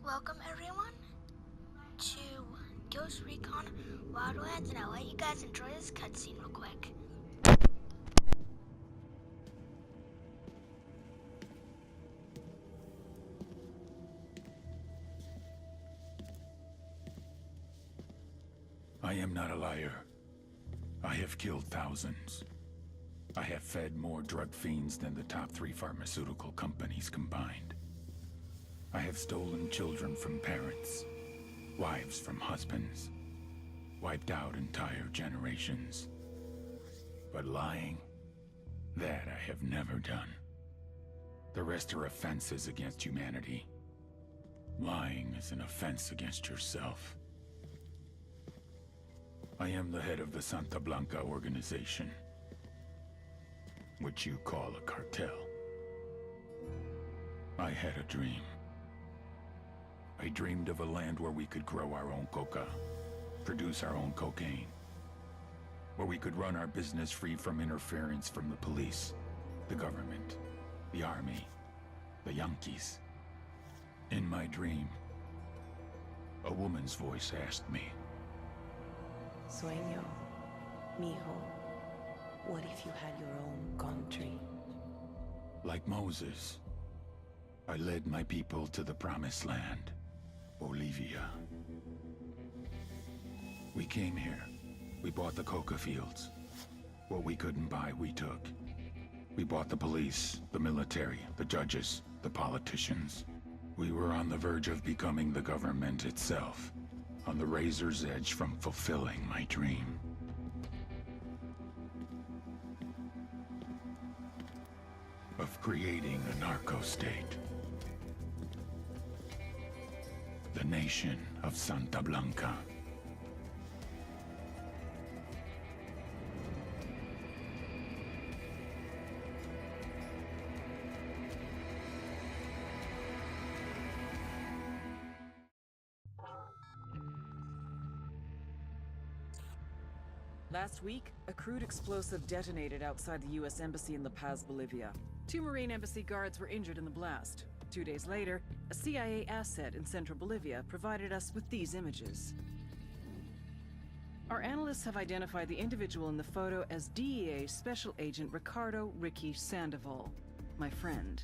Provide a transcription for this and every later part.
Welcome everyone to Ghost Recon Wildlands, and I'll let you guys enjoy this cutscene real quick. I am not a liar. I have killed thousands. I have fed more drug fiends than the top 3 pharmaceutical companies combined. I have stolen children from parents, wives from husbands, wiped out entire generations. But lying, that I have never done. The rest are offenses against humanity. Lying is an offense against yourself. I am the head of the Santa Blanca organization, which you call a cartel. I had a dream. I dreamed of a land where we could grow our own coca, produce our own cocaine, where we could run our business free from interference from the police, the government, the army, the Yankees. In my dream, a woman's voice asked me, Sueño, mijo, what if you had your own country? like Moses, I led my people to the promised land, Bolivia. We came here. We bought the coca fields. What we couldn't buy, we took. We bought the police, the military, the judges, the politicians. We were on the verge of becoming the government itself, on the razor's edge from fulfilling my dream. Of creating a narco-state. The nation of Santa Blanca. Last week, a crude explosive detonated outside the U.S. Embassy in La Paz, Bolivia. 2 Marine Embassy guards were injured in the blast. 2 days later, a CIA asset in central Bolivia provided us with these images. Our analysts have identified the individual in the photo as DEA Special Agent Ricardo Ricky Sandoval, my friend.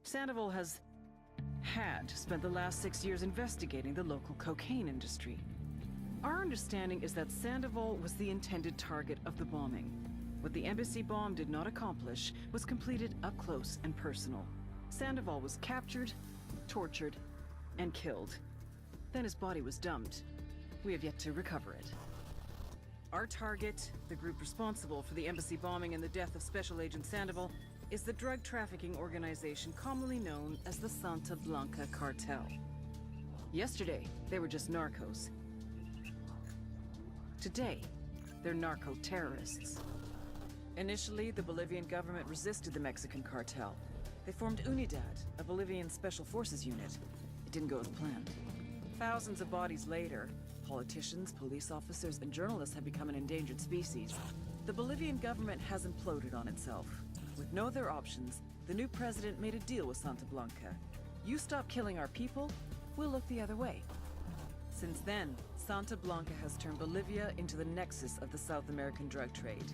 Sandoval had spent the last 6 years investigating the local cocaine industry. Our understanding is that Sandoval was the intended target of the bombing. What the embassy bomb did not accomplish was completed up close and personal. Sandoval was captured, tortured, and killed. Then his body was dumped. We have yet to recover it. Our target, the group responsible for the embassy bombing and the death of Special Agent Sandoval, is the drug trafficking organization commonly known as the Santa Blanca Cartel. Yesterday, they were just narcos. Today, they're narco-terrorists. Initially, the Bolivian government resisted the Mexican cartel. They formed UNIDAD, a Bolivian special forces unit. It didn't go as planned. Thousands of bodies later, politicians, police officers, and journalists have become an endangered species. The Bolivian government has imploded on itself. With no other options, the new president made a deal with Santa Blanca. You stop killing our people, we'll look the other way. Since then, Santa Blanca has turned Bolivia into the nexus of the South American drug trade.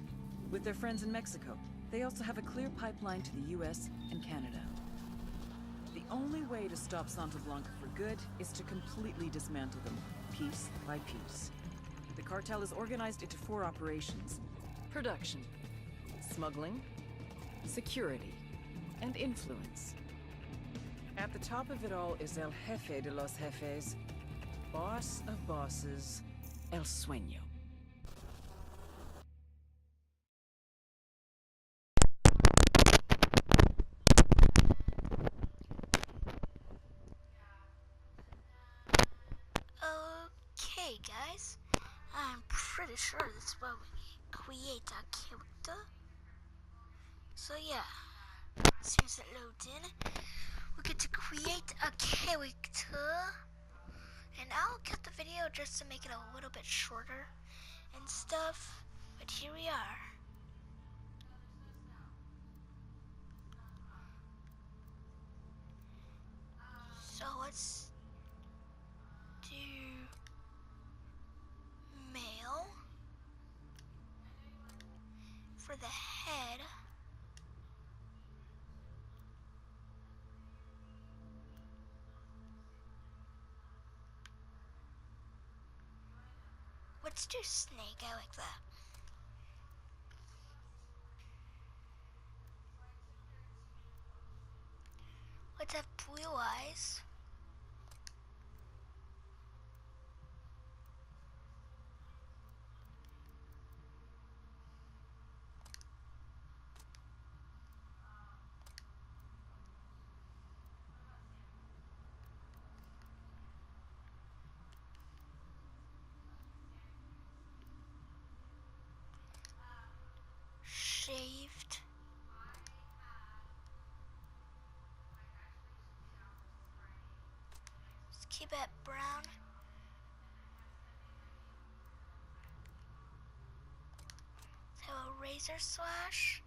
With their friends in Mexico, they also have a clear pipeline to the US and Canada. The only way to stop Santa Blanca for good is to completely dismantle them, piece by piece. The cartel is organized into 4 operations: production, smuggling, security, and influence. At the top of it all is El Jefe de los Jefes, boss of bosses, El Sueño. Okay, guys. I'm pretty sure that's where we create our character. So yeah, as soon as it loads in, we get to create a character. And I'll cut the video just to make it a little bit shorter and stuff. But here we are. So let's do male for the head. Let's do snake, I like that. Let's have blue eyes. Shaved. Let's keep it brown. Let's have a razor slash.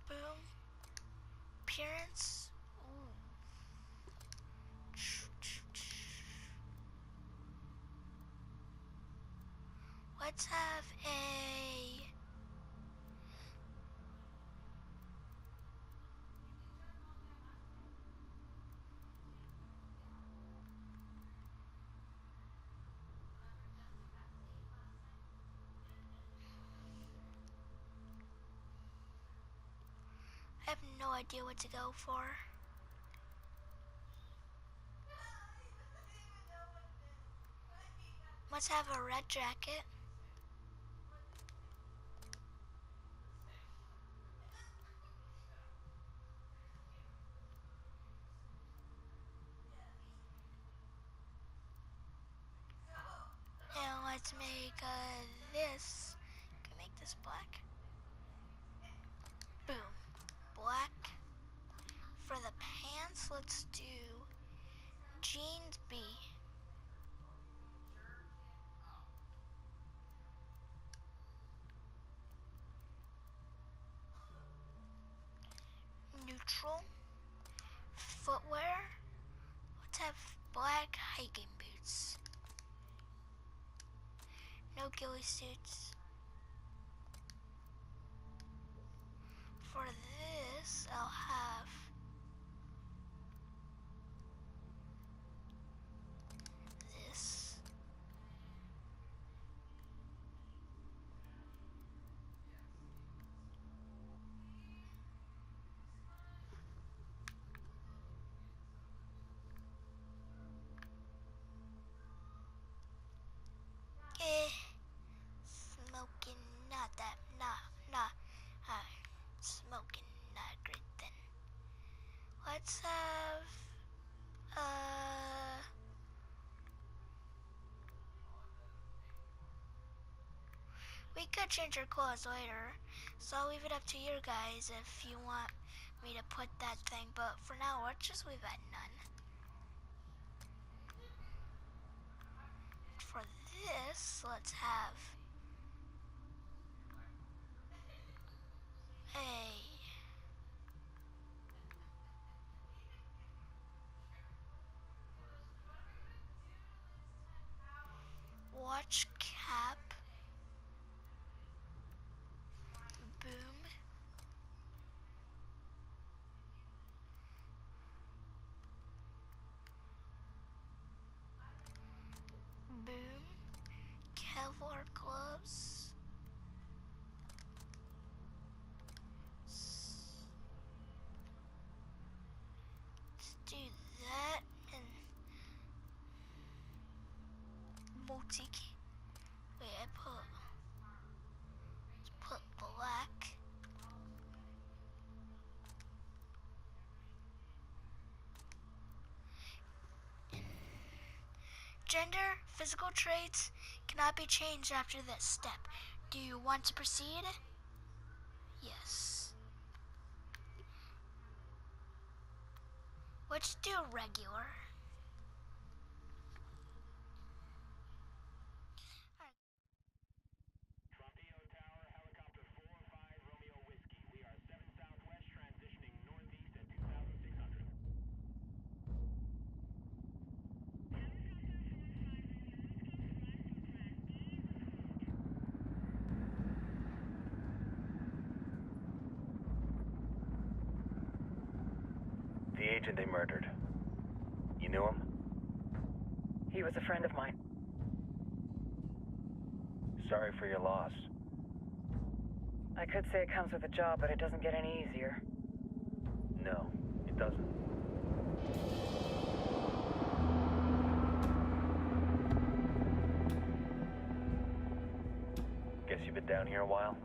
Boom. Appearance. Ooh. Let's have a I have no idea what to go for. Let's have a red jacket. And let's make this. Can make this black. Boom. Black. For the pants, let's do jeans B. Neutral. Footwear. Let's have black hiking boots. No ghillie suits. For this, I'll have this. Smoking, not that, smoking, not great then. Let's have, we could change our clothes later, so I'll leave it up to you guys if you want me to put that thing, but for now, let's just leave at none. For this, let's have a watch cap. Boom. Boom. Kevlar gloves. Let's do that and multi. Wait, let's put black. Gender, physical traits cannot be changed after this step. Do you want to proceed? Yes. Let's do regular. The agent they murdered. You knew him? He was a friend of mine. Sorry for your loss. I could say it comes with a job, but it doesn't get any easier. No, it doesn't. Guess you've been down here a while?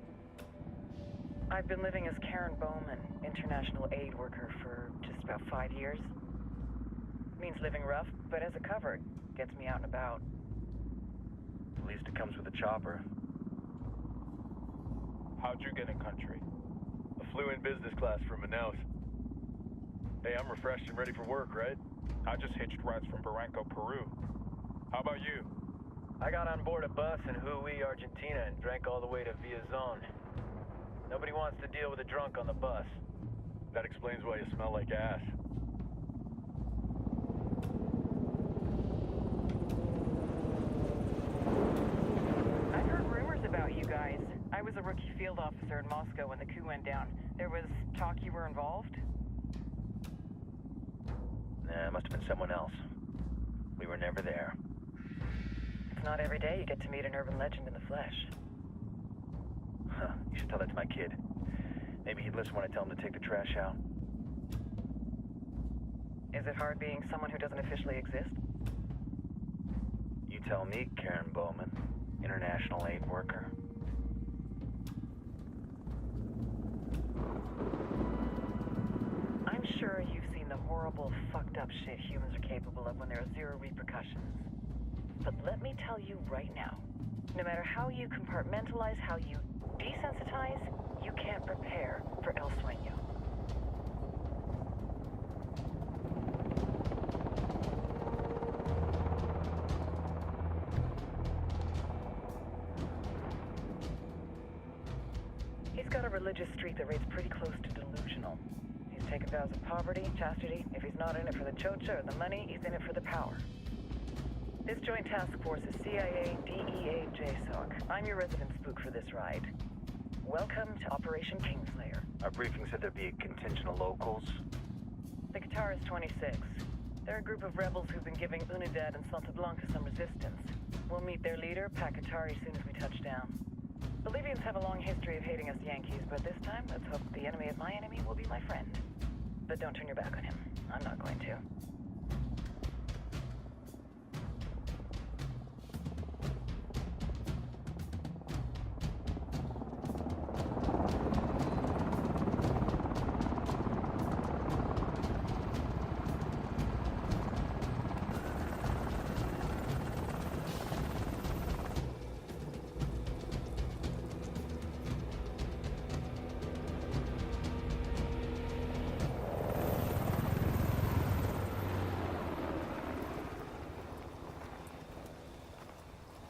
I've been living as Karen Bowman, international aid worker, for just about 5 years. Means living rough, but as a cover, it gets me out and about. At least it comes with a chopper. How'd you get in country? I flew in business class from Manaus. Hey, I'm refreshed and ready for work, right? I just hitched rides from Barranco, Peru. How about you? I got on board a bus in Jujuy, Argentina, and drank all the way to Villazon. Nobody wants to deal with a drunk on the bus. That explains why you smell like ass. I've heard rumors about you guys. I was a rookie field officer in Moscow when the coup went down. There was talk you were involved? Nah, it must have been someone else. We were never there. It's not every day you get to meet an urban legend in the flesh. Huh, you should tell that to my kid. Maybe he'd listen when I tell him to take the trash out. Is it hard being someone who doesn't officially exist? You tell me, Karen Bowman, international aid worker. I'm sure you've seen the horrible, fucked up shit humans are capable of when there are zero repercussions. But let me tell you right now, no matter how you compartmentalize, how you desensitize, you can't prepare for El Sueño. He's got a religious streak that rates pretty close to delusional. He's taken vows of poverty, chastity. If he's not in it for the chocha or the money, he's in it for the power. This joint task force is CIA, DEA, JSOC. I'm your resident spook for this ride. Welcome to Operation Kingslayer. Our briefing said there'd be a contingent of locals. The Qatar is 26. They're a group of rebels who've been giving Unidad and Santa Blanca some resistance. We'll meet their leader, Pakatari, soon as we touch down. Bolivians have a long history of hating us Yankees, but this time, let's hope the enemy of my enemy will be my friend. But don't turn your back on him. I'm not going to.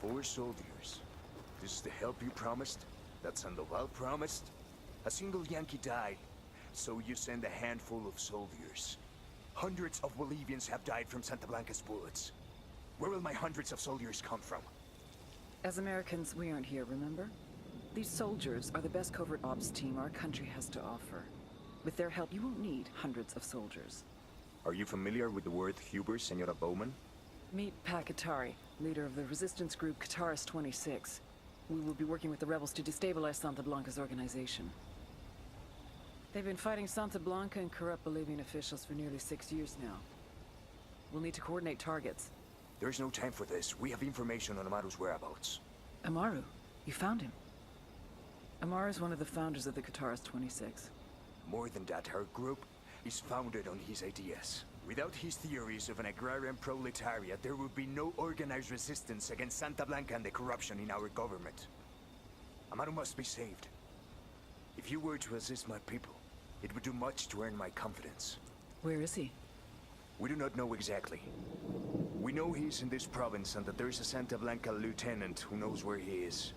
Four soldiers. This is the help you promised? That Sandoval promised? A single Yankee died, so you send a handful of soldiers. Hundreds of Bolivians have died from Santa Blanca's bullets. Where will my hundreds of soldiers come from? As Americans, we aren't here, remember? These soldiers are the best covert ops team our country has to offer. With their help, you won't need hundreds of soldiers. Are you familiar with the word Huber, Senora Bowman? Meet Pakatari, leader of the resistance group Qatar's 26. We will be working with the rebels to destabilize Santa Blanca's organization. They've been fighting Santa Blanca and corrupt Bolivian officials for nearly 6 years now. We'll need to coordinate targets. There's no time for this. We have information on Amaru's whereabouts. Amaru? You found him? Amaru is one of the founders of the Qatar's 26. More than that, her group is founded on his ideas. Without his theories of an agrarian proletariat, there would be no organized resistance against Santa Blanca and the corruption in our government. Amaru must be saved. If you were to assist my people, it would do much to earn my confidence. Where is he? We do not know exactly. We know he's in this province and that there is a Santa Blanca lieutenant who knows where he is.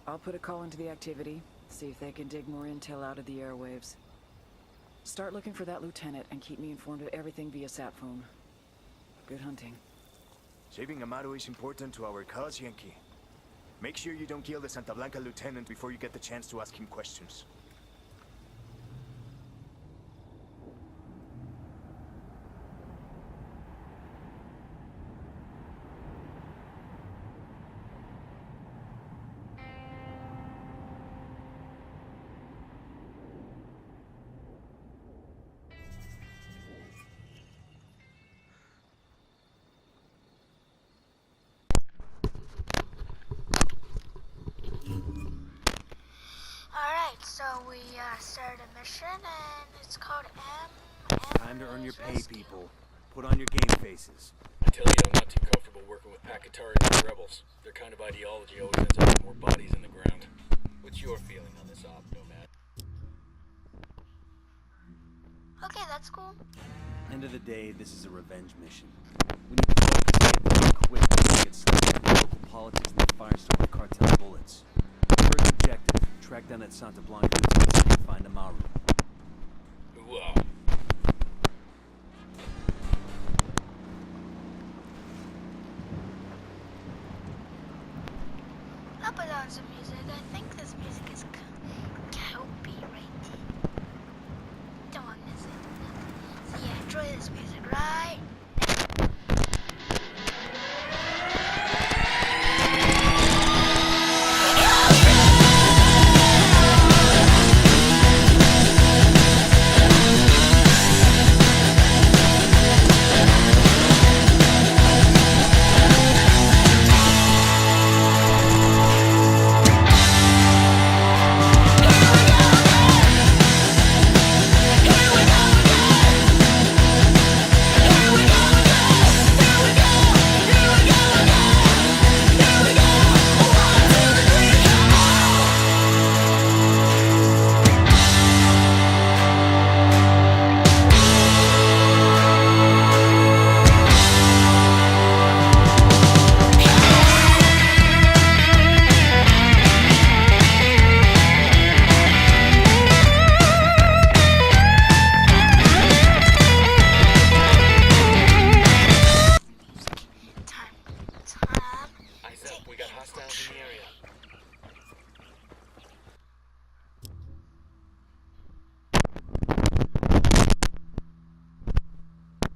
I'll put a call into the activity, see if they can dig more intel out of the airwaves. Start looking for that lieutenant and keep me informed of everything via sat phone. Good hunting. Saving Amaru is important to our cause, Yankee. Make sure you don't kill the Santa Blanca lieutenant before you get the chance to ask him questions. Alright, so we started a mission and it's called Time to earn your pay, people. Put on your game faces. I tell you, I'm not too comfortable working with Pakatari and the rebels. Their kind of ideology always ends up with more bodies in the ground. What's your feeling on this op, Nomad? Okay, that's cool. End of the day, this is a revenge mission. We need to focus and get done quick before we get stuck in local politics and the firestorm with cartel bullets. First objective, track down that Santa Blanca lieutenant and find Amaru. Ooh, I'll put on some music. I think this music is copyrighted. Don't want to miss it. So yeah, enjoy this music right now.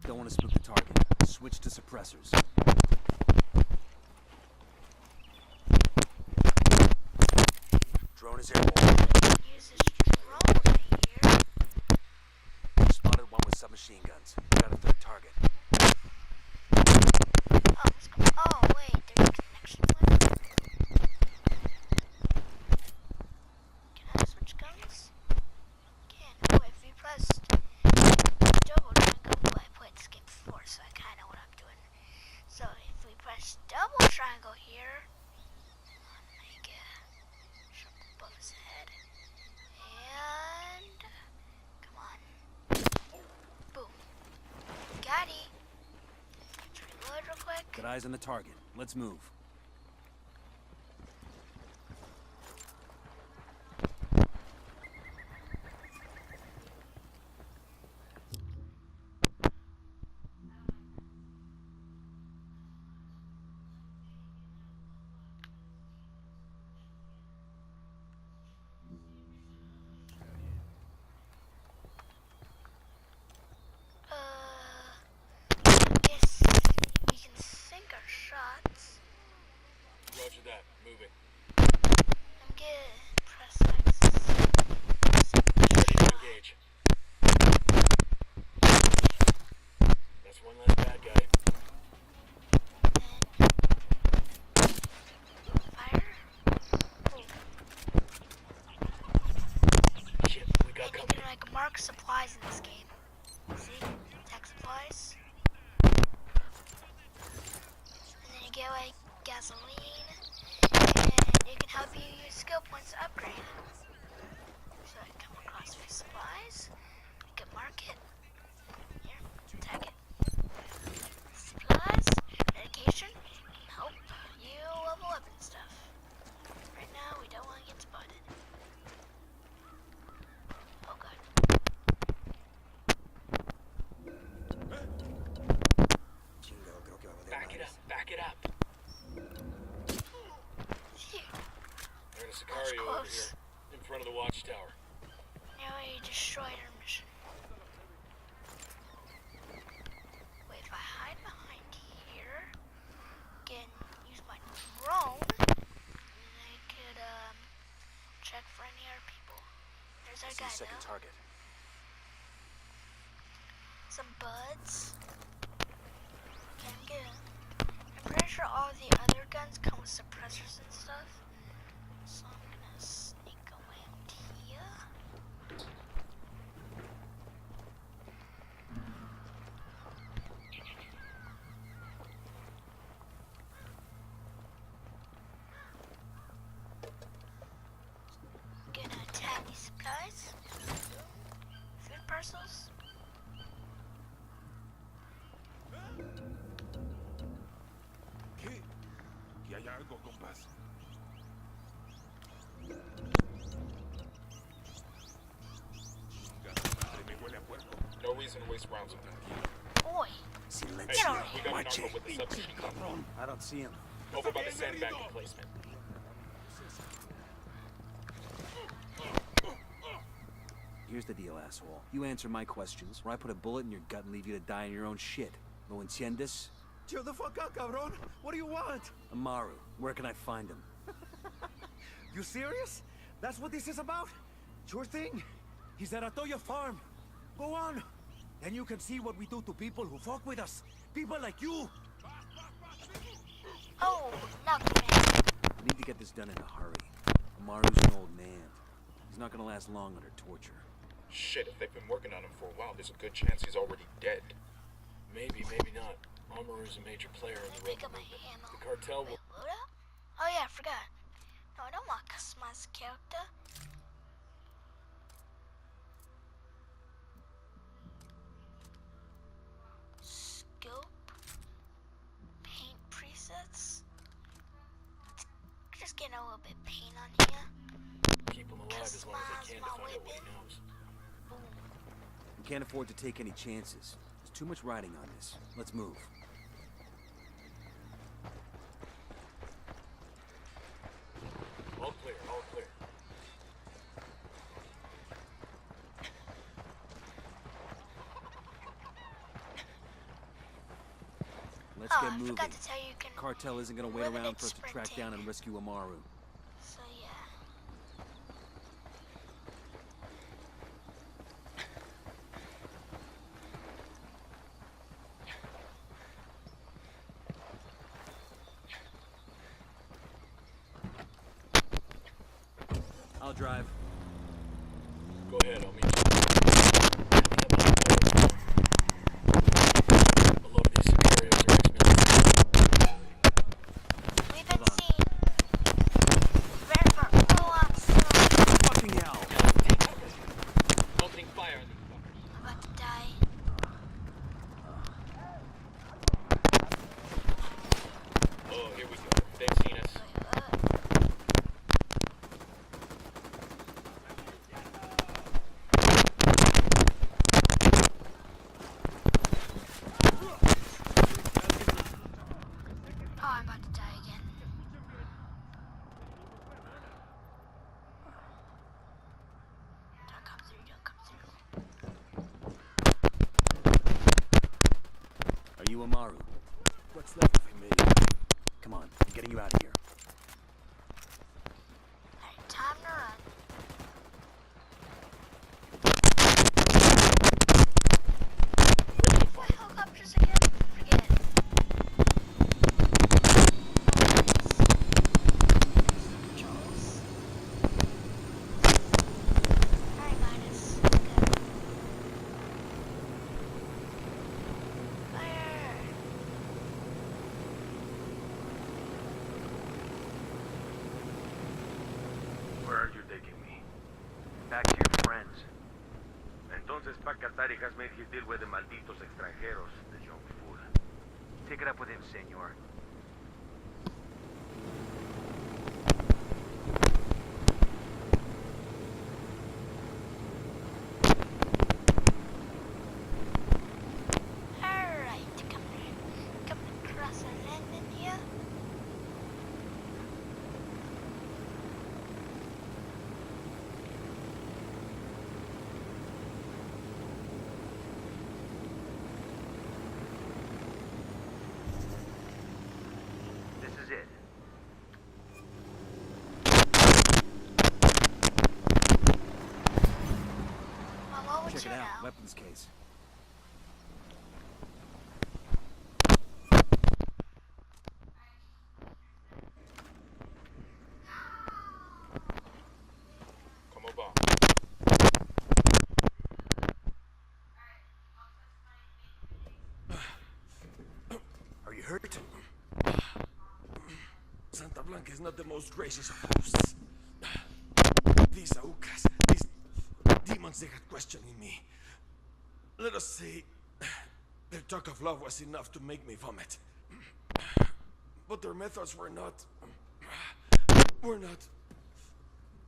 Don't want to spook the target. Switch to suppressors. Drone is airborne. Use this drone here. Spotted one with submachine guns. Got a third target. Oh, let's go. Oh, wait, there's a connection with it. Can I switch guns? Can. Oh, if we press double triangle, well, I put skip 4, so I kind of know what I'm doing. So if we press double triangle here, make it sharp above his head, and come on, boom, got it. Let's reload real quick. Got eyes on the target. Let's move. Guess we can sink our shots. Roger that. Moving. I'm gonna press X. Ready to engage. That's one less bad guy. Fire. Oh, Shit, we got and you company. can like mark supplies in this game. See? Attack supply. let's upgrade. So I come across few supplies. We can mark it. Here, tag it. Supplies, medication, help you level up and stuff. Right now, we don't want to get spotted. Oh god. Back it up. Phew. There's a Sicario over here, in front of the watchtower. Now we destroyed our mission. Wait, if I hide behind here, can use my drone, and I could check for any other people. There's our guy Second though. target. Some buds. Okay, I'm good. I'm pretty sure all the other guns come with suppressors and stuff. So I'm gonna sneak around here. Gonna attack these supplies. Food parcels. ¿Qué? ¿Y hay algo, compás? Madre, me huele a puerco. No reason to waste rounds with them. Boy, Hey, Get over we here. got a narco with the submachine. I don't see him. Over by the sandbag emplacement. Here's the deal, asshole. You answer my questions, or I put a bullet in your gut and leave you to die in your own shit. ¿Lo entiendes? Chill the fuck out, cabron. What do you want? Amaru, where can I find him? You serious? That's what this is about? Sure thing. He's at Atoya Farm. Go on. And you can see what we do to people who fuck with us. People like you. oh, not man. We need to get this done in a hurry. Amaru's an old man. He's not gonna last long under torture. Shit, if they've been working on him for a while, there's a good chance he's already dead. Maybe, maybe not. Amaru's a major player in the Pick rebel up my movement. ammo. The cartel will... Wait, load up? Oh yeah, I forgot. No, I don't want to customize the character. Scope. Paint presets. Just getting a little bit of paint on here. keep him alive as long as they can to find out what he knows. We can't afford to take any chances. There's too much riding on this. Let's move. All clear, all clear. Let's Oh, get I moving. forgot to tell you, you can Cartel isn't gonna wait limited around for us to track sprinting. down and rescue Amaru. So yeah. I'll drive. Go ahead, I'll meet you. A lot of these scenarios are expensive. We've been seen. Very far. Oh, I'm so Fucking hell! Opening fire on these fuckers. I'm about to die. Oh, here we go. They've seen us. Oh, I'm about to die again. Don't come through, don't come through. Are you Amaru? What's left of him, maybe? Come on, I'm getting you out of here. Alright, time to run. My helicopters again? Forget it. Controls. Alright, Minus. Good. Fire! Atari has made his deal with the malditos extranjeros, the young fool. Take it up with him, senor. Alright, coming across a landing here. This is it. Well, what would Check you it out. know? Weapons case. Come on. Are you hurt? Santa Blanca is not the most gracious of hosts. These Aucas, these demons, they had questioning me. Let us say, their talk of love was enough to make me vomit. But their methods were not...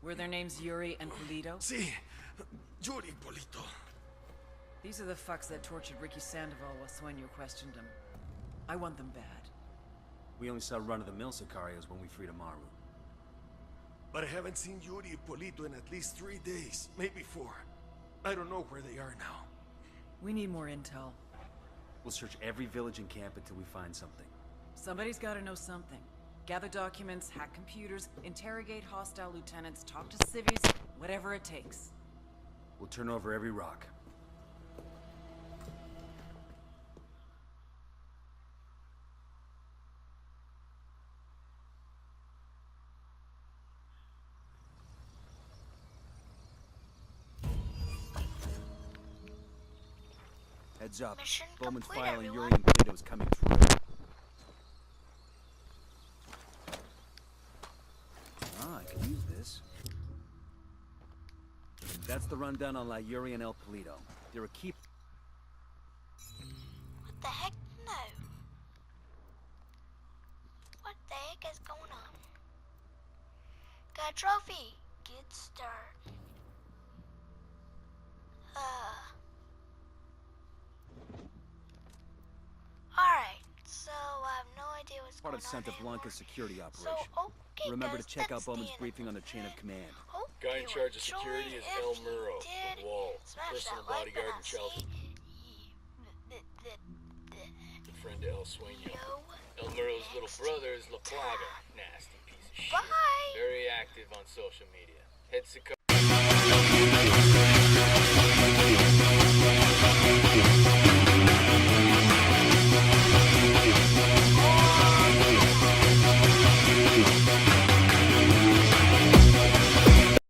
Were their names Yuri and Polito? See, Yuri Polito. These are the fucks that tortured Ricky Sandoval while Sueño questioned him. I want them bad. We only saw run-of-the-mill Sicarios when we freed Amaru. But I haven't seen Yuri and Polito in at least 3 days, maybe 4. I don't know where they are now. We need more intel. We'll search every village and camp until we find something. Somebody's gotta know something. Gather documents, hack computers, interrogate hostile lieutenants, talk to civvies, whatever it takes. We'll turn over every rock. Heads up. Mission Bowman's complete, file and everyone. Yuri and Polito's coming through. Ah, I can use this. That's the rundown on La Yuri and El Polito. They're a key... What the heck? No. What the heck is going on? Got a trophy. Good start. Alright, so I have no idea what's Part going of Santa on Blanca's security operation. So, okay, Remember guys, to check out that's Bowman's the end briefing of on the chain of it. command. Hope Guy in you charge of security enjoyed. is If El you Muro, did, the Wall, smash personal that like bodyguard button, and child friend to El Sueño. El Muro's little brother is La Plaga, nasty piece of shit. Bye. Very active on social media. Head Sicario.